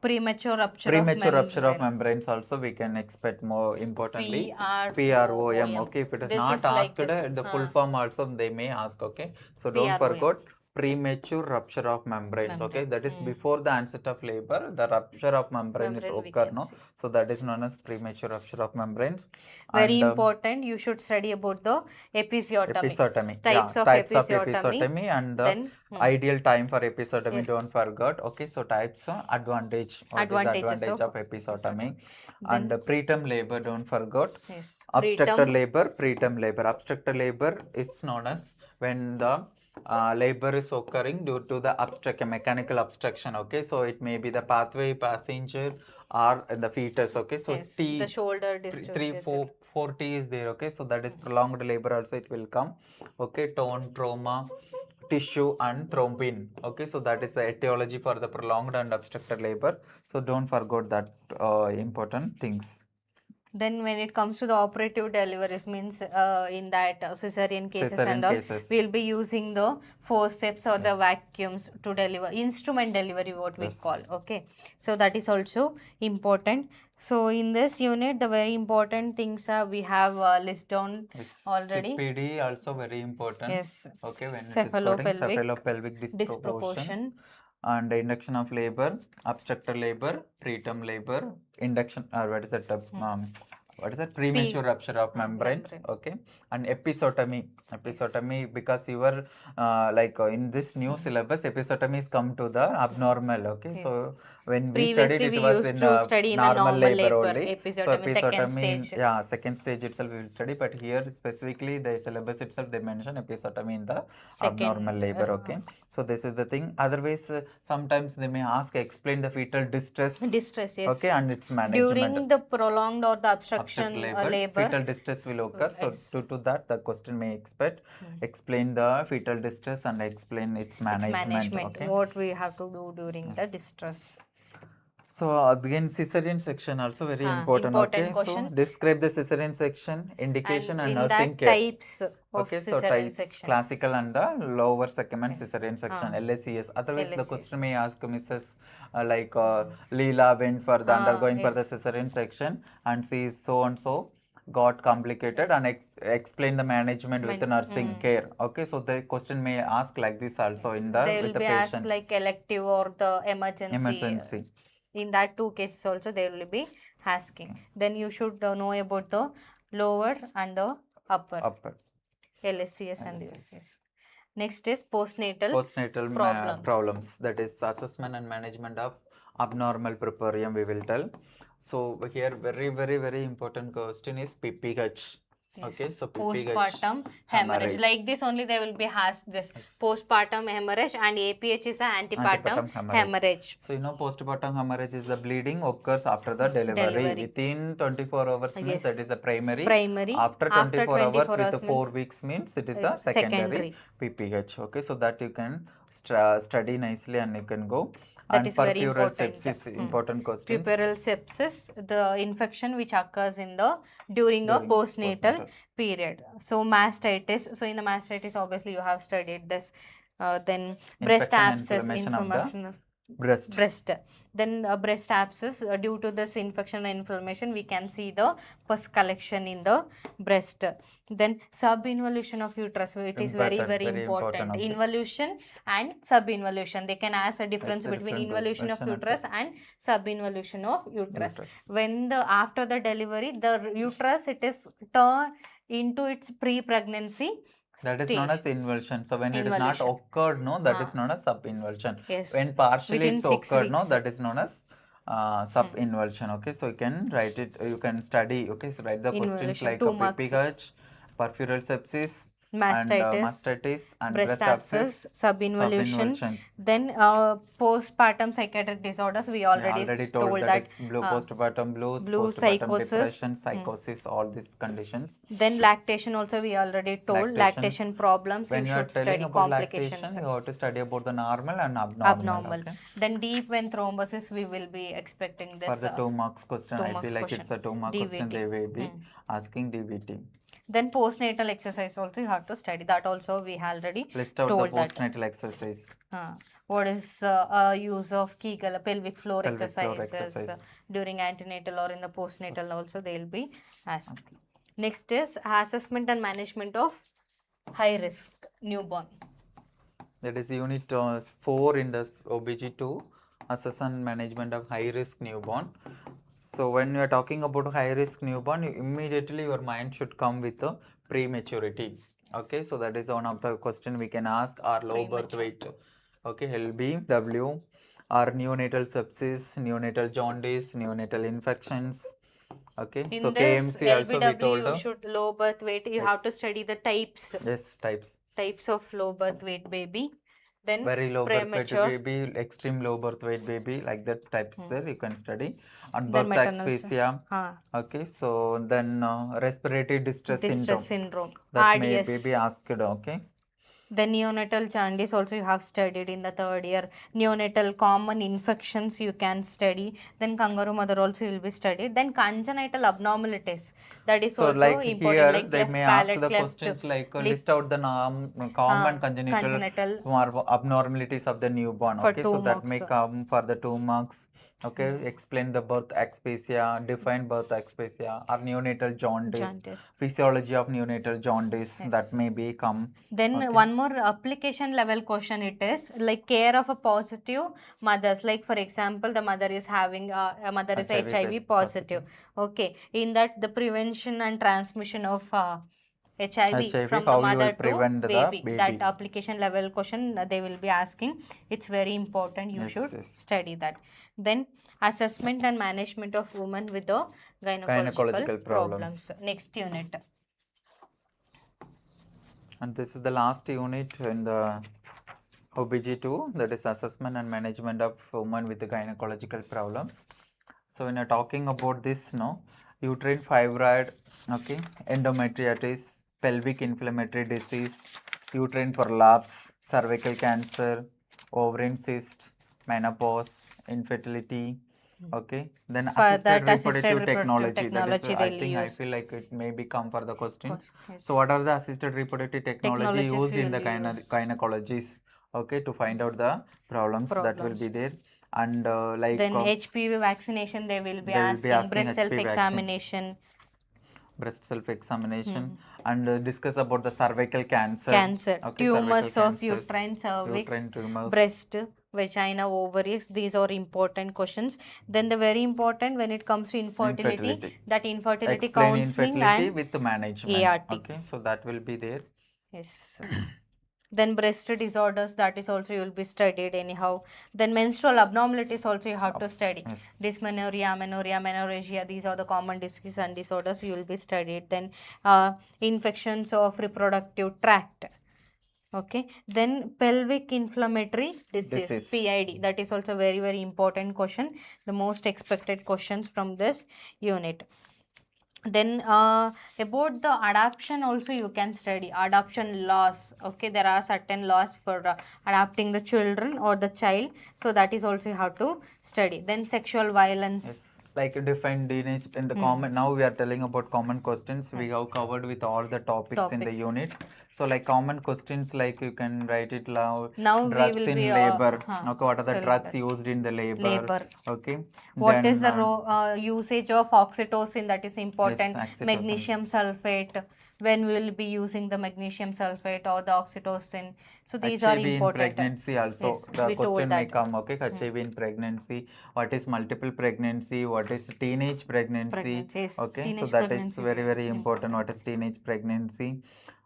premature rupture of membranes also we can expect more importantly. PROM. PROM. Okay. If it is This not is asked, like the full form also they may ask. Okay. So don't PROM. forget premature rupture of membranes. Okay, that is before the onset of labor, the rupture of membrane is occur. No, so that is known as premature rupture of membranes. Very important. You should study about the episiotomy. Types of episiotomy and the ideal time for episiotomy. Don't forget. Okay, so types advantage. What is the advantage of episiotomy? And preterm labor. Don't forget. Obstructor labor. Preterm labor. Obstructor labor is known as when the labor is occurring due to the mechanical obstruction. Okay, so it may be the pathway passenger or the fetus. Okay, so T, the shoulder distance, 4T is there. Okay, so that is prolonged labor also it will come. Okay, tone, trauma, tissue and thrombin. Okay, so that is the etiology for the prolonged and obstructed labor. So don't forget that important things. Then when it comes to the operative deliveries, means in that cesarean cases and all, we'll be using the forceps or the vacuums to deliver, instrument delivery what we call. Okay, so that is also important. So in this unit, the very important things we have listed down already. CPD also very important. Yes. Okay, when cephalopelvic disproportions and induction of labor, obstructor labor, preterm labor, induction, what is that? What is that? Premature rupture of membranes. Okay, and episiotomy because you were in this new syllabus, episiotomy is come to the abnormal. Okay, so when we studied it was in normal labor only. So episiotomy, second stage itself we will study, but here specifically the syllabus itself they mention episiotomy in the abnormal labor. Okay, so this is the thing. Otherwise, sometimes they may ask explain the fetal distress. Yes. Okay, and its management. During the prolonged or the obstruction labor, fetal distress will occur. So due to that, the question may expect explain the fetal distress and explain its management. Okay, what we have to do during the distress. So again, cesarean section also very important. Okay, question. So describe the cesarean section, indication and nursing care. Types of okay, so types classical and the lower segment cesarean section, LACS. Otherwise, the question may ask Mrs. Leela went for the undergoing for the cesarean section and she is so and so got complicated and explain the management with the nursing care. Okay, so the question may ask like this also in the they will with the be patient. Asked like elective or the emergency. In that two cases also they will be asking. Then you should know about the lower and the upper. LSCS and LSCS. Next is postnatal problems. That is assessment and management of abnormal purpurium we will tell. So here very important question is PPH. Okay, so postpartum hemorrhage. Like this only they will be asked this postpartum hemorrhage, and APH is an antepartum hemorrhage. So postpartum hemorrhage is the bleeding occurs after the delivery. Within 24 hours means that is the primary. After 24 hours with 4 weeks means it is a secondary PPH. Okay, so that you can study nicely and you can go. That is very important. Sepsis, important question. Puerperal sepsis, the infection which occurs in during a postnatal period. So mastitis. So in the mastitis, obviously you have studied this. Then breast abscess, inflammation of breast. Then breast abscess due to this infection and inflammation, we can see the pus collection in the breast. Then subinvolution of uterus, it is very important. Okay. Involution and subinvolution. They can ask a difference between involution of uterus and subinvolution of uterus. When after the delivery, the uterus it is turned into its pre-pregnancy. That is known as involution. So when it is not occurred, no, that is known as subinvolution. When partially it's occurred, no, that is known as subinvolution. Okay, so you can write it, you can study. Okay, so write the questions like PPH, peripheral sepsis, mastitis and breast abscess, subinvolution. Then postpartum psychiatric disorders, we already told that postpartum blues, blue postpartum psychosis. depression, psychosis, all these conditions. Then lactation also we already told. Lactation problems, when you are should telling study about complications. lactation, you have to study about the normal and abnormal. Okay? Then deep vein thrombosis, we will be expecting this. For the 2 marks question, I feel like question. it's a 2 mark question, they will be asking DVT. Then postnatal exercise also you have to study. That also we already list out told the postnatal exercise. What is use of Kegel, pelvic floor exercises during antenatal or in the postnatal also they will be asked. Next is assessment and management of high risk newborn. That is unit 4 in the OBG-2, assessment and management of high risk newborn. So when you are talking about high risk newborn, immediately your mind should come with the prematurity. Okay, so that is one of the question we can ask, or low birth weight. Okay, LBW, or neonatal sepsis, neonatal jaundice, neonatal infections. Okay, in so this KMC also we told you should low birth weight, you have to study the types. Yes, types of low birth weight baby. Then very low birth weight baby, extreme low birth weight baby, like that types there you can study. And birth asphyxia. Okay, so then respiratory distress syndrome. That may be asked. Okay. The neonatal jaundice also you have studied in the 3rd year. Neonatal common infections you can study. Then kangaroo mother also will be studied. Then congenital abnormalities, that is so also like important. Here like they may ask the questions like list out the common congenital abnormalities of the newborn. Okay, so that may come for the 2 marks. Okay, explain the birth asphyxia, define birth asphyxia, or neonatal jaundice, physiology of neonatal jaundice, that may be come. Then one more application level question it is, like care of a positive mothers, like for example the mother is having a mother is HIV positive. Okay, in that the prevention and transmission of HIV from the mother to baby, that application level question they will be asking. It's very important, you should study that. Then assessment and management of women with the gynecological problems. Next unit. And this is the last unit in the OBG-2, that is assessment and management of women with the gynecological problems. So when you're talking about this, uterine fibroid, okay, endometritis, pelvic inflammatory disease, uterine prolapse, cervical cancer, ovarian cyst, menopause, infertility. Okay, then assisted reproductive technology. That is, I feel like it may become for the question. So what are the assisted reproductive technology used in the gynecologies? Okay, to find out the problems that will be there. And like then HPV vaccination they will be asking, breast self-examination. Breast self-examination, and discuss about the cervical cancer. Okay, tumors of uterine cervix, breast, vagina, ovaries, these are important questions. Then the very important when it comes to infertility. That infertility counseling and with management. ART. Okay, so that will be there. Yes. Then breast disorders, that is also you will be studied anyhow. Then menstrual abnormalities also you have to study. Dysmenorrhea, amenorrhea, menorrhagia, these are the common diseases and disorders you will be studied. Then infections of reproductive tract. Okay, then pelvic inflammatory disease, PID, that is also very very important question, the most expected questions from this unit. Then about the adoption also you can study, adoption laws. Okay, there are certain laws for adopting the children or the child, so that is also you have to study. Then sexual violence, like define teenage in the common. Now we are telling about common questions. We have covered with all the topics in the units. So like common questions, like you can write it loud. Now drugs we will in labor. Okay, what are the drugs used in the labor? Okay. What is the usage of oxytocin, that is important. Magnesium sulfate, when we will be using the magnesium sulfate or the oxytocin. So these are important. in pregnancy also. The question may come. Okay, HIV in pregnancy. What is multiple pregnancy? What is teenage pregnancy? Okay, so that is very very important. What is teenage pregnancy?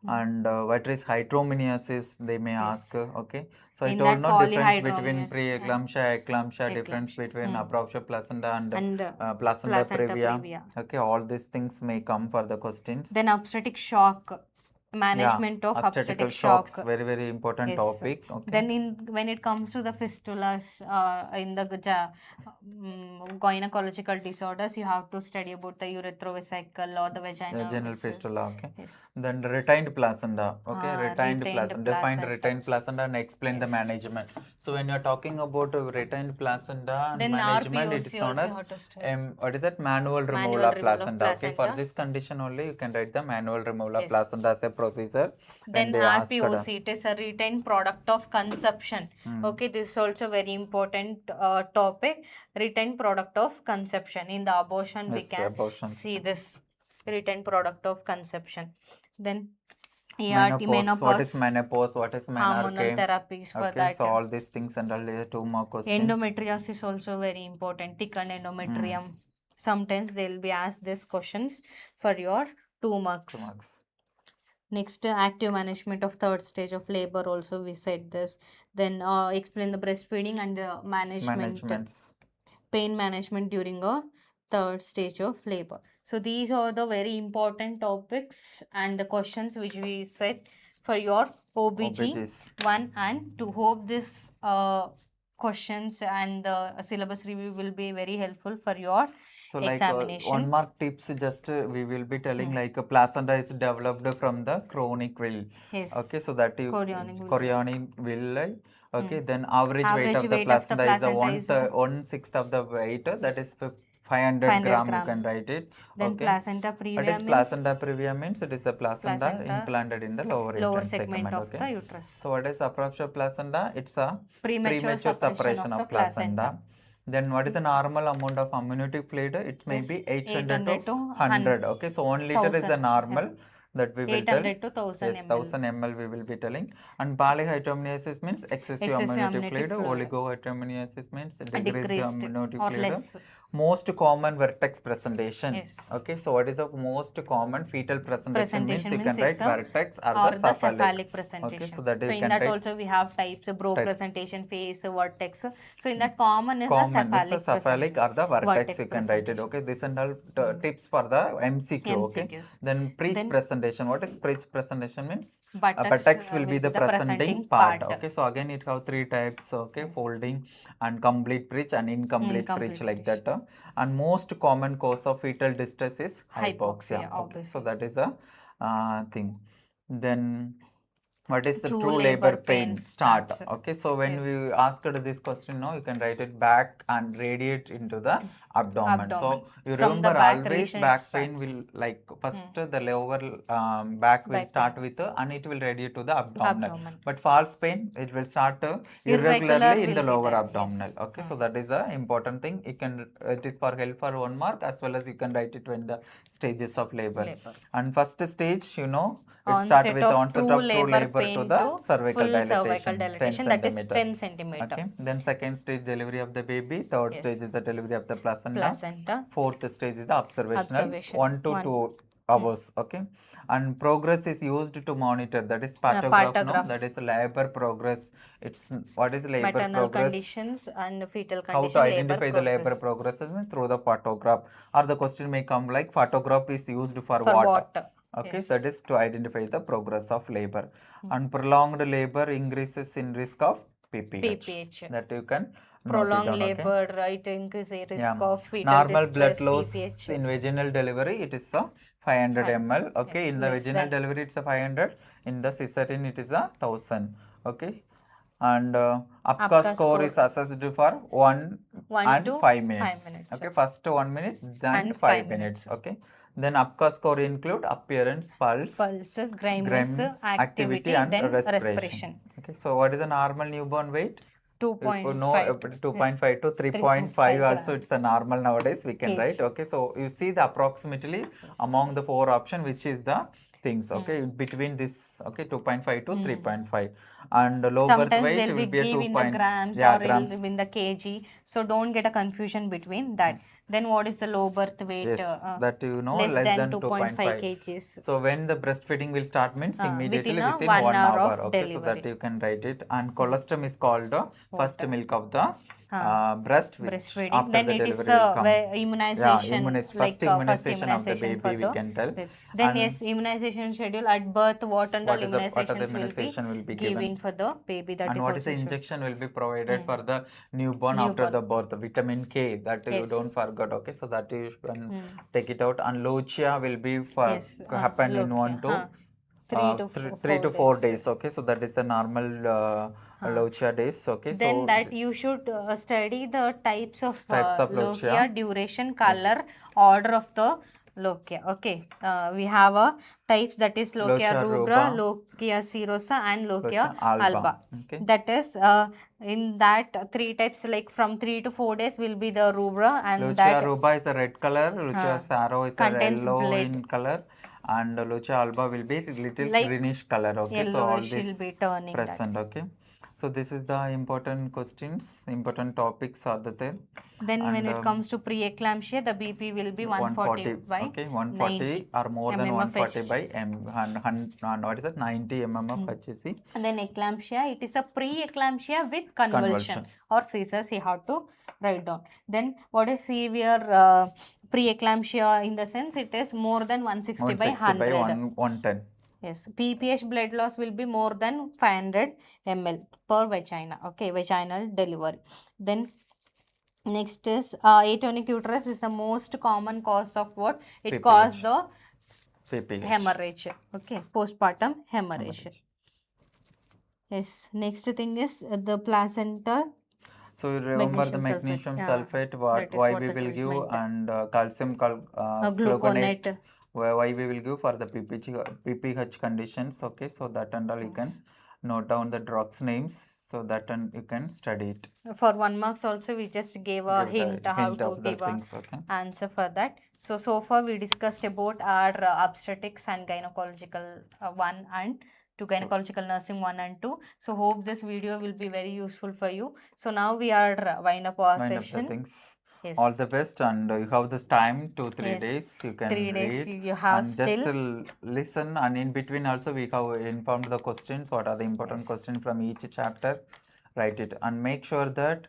And what is hydromniasis, they may ask. Okay, so I told no difference between preeclampsia, eclampsia, difference between abruptio placenta and placenta previa. Okay, all these things may come for the questions. Then obstetric shock, management of obstetrical obstetric shock. shocks, very important topic. Okay. Then when it comes to the fistulas in the gynecological disorders, you have to study about the urethrovesical or the vaginal fistula. Okay. Yes. Then retained placenta. Okay, retained placenta. Define placenta. retained placenta and explain the management. So when you are talking about retained placenta and management, it is known as what is that? Manual removal of placenta. Okay, for this condition only you can write the manual removal of placenta as a procedure. Then RPOC, it is a retained product of conception. Okay, this is also very important topic. Retained product of conception. In the abortion, we can see this retained product of conception. Then menopause. What is menopause? What is menarche? Hormonal therapies for that. So all these things and all, 2 more questions. Endometriosis is also very important. Thickened endometrium. Sometimes they will be asked these questions for your 2 marks. Next, active management of 3rd stage of labor, also we said this. Then explain the breastfeeding and managements. Pain management during a 3rd stage of labor. So these are the very important topics and the questions which we said for your OBG-1 and 2. Hope this questions and the syllabus review will be very helpful for your examinations. 1 mark tips, just we will be telling like a placenta is developed from the chronic will. Okay, so that you chorionic villi. Okay, then average weight of the placenta is 1/6 of the weight, that is 500 gram, you can write it. Then placenta previa means? Placenta previa means it is a placenta implanted in the lower segment of the uterus. So what is approach of placenta? It's a premature separation of placenta. Then what is the normal amount of amniotic fluid? It may be 800 to 100. Okay, so 1 liter is the normal that we will tell. 800 to 1000 ml. 1000 ml we will be telling. And polyhydramnios means excessive amniotic fluid. Oligohydramnios means decreased amniotic fluid. Most common vertex presentation. Okay, so what is the most common fetal presentation means you can write vertex or the cephalic presentation. Okay, so that in that also we have types of bro presentation, face, vertex. So in that common is the cephalic or the vertex, you can write it. Okay, this and all tips for the MCQ. Okay, then breech presentation. What is breech presentation means? Buttocks will be the presenting part. Okay, so again it have 3 types. Okay, folding and complete breech and incomplete breech, like that. And most common cause of fetal distress is hypoxia. Okay, so that is a thing. Then what is the true labor pain start? Okay, so when we asked this question, now you can write it back and radiate into the abdomen. So you remember always back pain will like first the lower back will start with and it will radiate to the abdominal. But false pain, it will start irregularly in the lower abdominal. Okay, so that is the important thing. You can it is for help for 1 mark, as well as you can write it when the stages of labor. And first stage, you know, it starts with onset of true labor to the cervical dilatation, 10 that is 10 centimeter. Okay. Then second stage, delivery of the baby. Third stage is the delivery of the placenta. Fourth stage is the observational 1 to 2 hours. Okay. And progress is used to monitor, that is patograph. No? That is labor progress. It's what is labor maternal progress? Conditions and fetal condition. How to identify the labor progress through the photograph, or the question may come like photograph is used for what? Okay, that is to identify the progress of labor. And prolonged labor increases in risk of PPH. That you can prolonged labor, it increases risk of fetal normal distress, blood loss PPH. In vaginal delivery, it is a 500 ml. Okay, in the vaginal delivery, it's a 500. In the cesarean, it is a 1000. Okay. And APGAR score is assessed for 1 and 5 minutes. Okay, first 1 minute, then 5 minutes. Okay. Then APGAR score include appearance, pulse, grimace, activity and then respiration. Okay, so what is the normal newborn weight? 2.5 to 3.5 also it's a normal nowadays, we can write. Okay, so you see the approximately among the 4 options which is the things. Okay, between this, okay, 2.5 to 3.5. And low birth weight will be a 2. In the grams or grams. In the kg, so don't get a confusion between that. Then what is the low birth weight? That you know, less than 2.5 kgs. So when the breastfeeding will start means immediately within 1 hour. Okay, so that you can write it. And colostrum is called the first milk of the breastfeeding. After Then the it delivery is will the come. immunization, First first immunization of the immunization for baby we the can tell. baby. Then And yes, immunization schedule at birth, what and all what are the immunizations immunization will be given, giving for the baby, that and is what is also the should. injection will be provided for the newborn after the birth. Vitamin K, that you don't Yes. forget, okay? So that you can take it out. And lochia will be Yes, happen in 1 to 3 to 4 days, okay? So that is the normal lochia days, okay? Then So that you should study the types of lochia, lochia, duration, color, order of the lochia. Okay, we have a types, that is lochia rubra, lochia serosa, and lochia alba. Okay. That is in that 3 types, like from 3 to 4 days will be the rubra, and lochia that rubra is a red color, lochia saro is a yellow in color, and lochia alba will be little like greenish color, okay? So all this will be turning present, okay? So this is the important questions, important topics are there. Then when it comes to pre-eclampsia, the BP will be 140 by okay, 140 or more than 140 by and what is that, 90 mm of HC. And then eclampsia, it is a pre-eclampsia with convulsion or seizures, you have to write down. Then what is severe pre-eclampsia, in the sense it is more than 160 by 100. 110. Yes, PPH blood loss will be more than 500 ml per vagina. Okay, vaginal delivery. Then next is atonic uterus is the most common cause of what? It PPH. causes the PPH. hemorrhage. Okay, postpartum hemorrhage. Yes, next thing is the placenta. So remember the magnesium sulfate, why we will give, and calcium gluconate, why we will give for the PPH conditions, okay? So that and all you can note down the drugs names, so that and you can study it. For 1 marks also we just gave a hint how to give an answer for that. So far we discussed about our obstetrics and gynecological 1 and to gynecological nursing 1 and 2. So hope this video will be very useful for you. So now we are wind up our session. Yes. All the best, and you have this time 2-3 days, you can 3 days read you have and still just listen, and in between also we have informed the questions, what are the important questions from each chapter, write it, and make sure that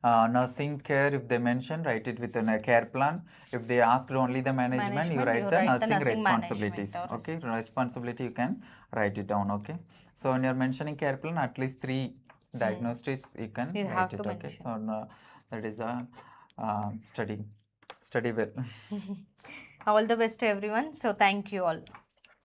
nursing care, if they mention, write it within a care plan. If they asked only the management, you write the nursing responsibilities, okay? Responsibility you can write it down, okay? So when you're mentioning care plan, at least 3 diagnostics you can write it, okay? So that is the study well. All the best to everyone. So thank you all.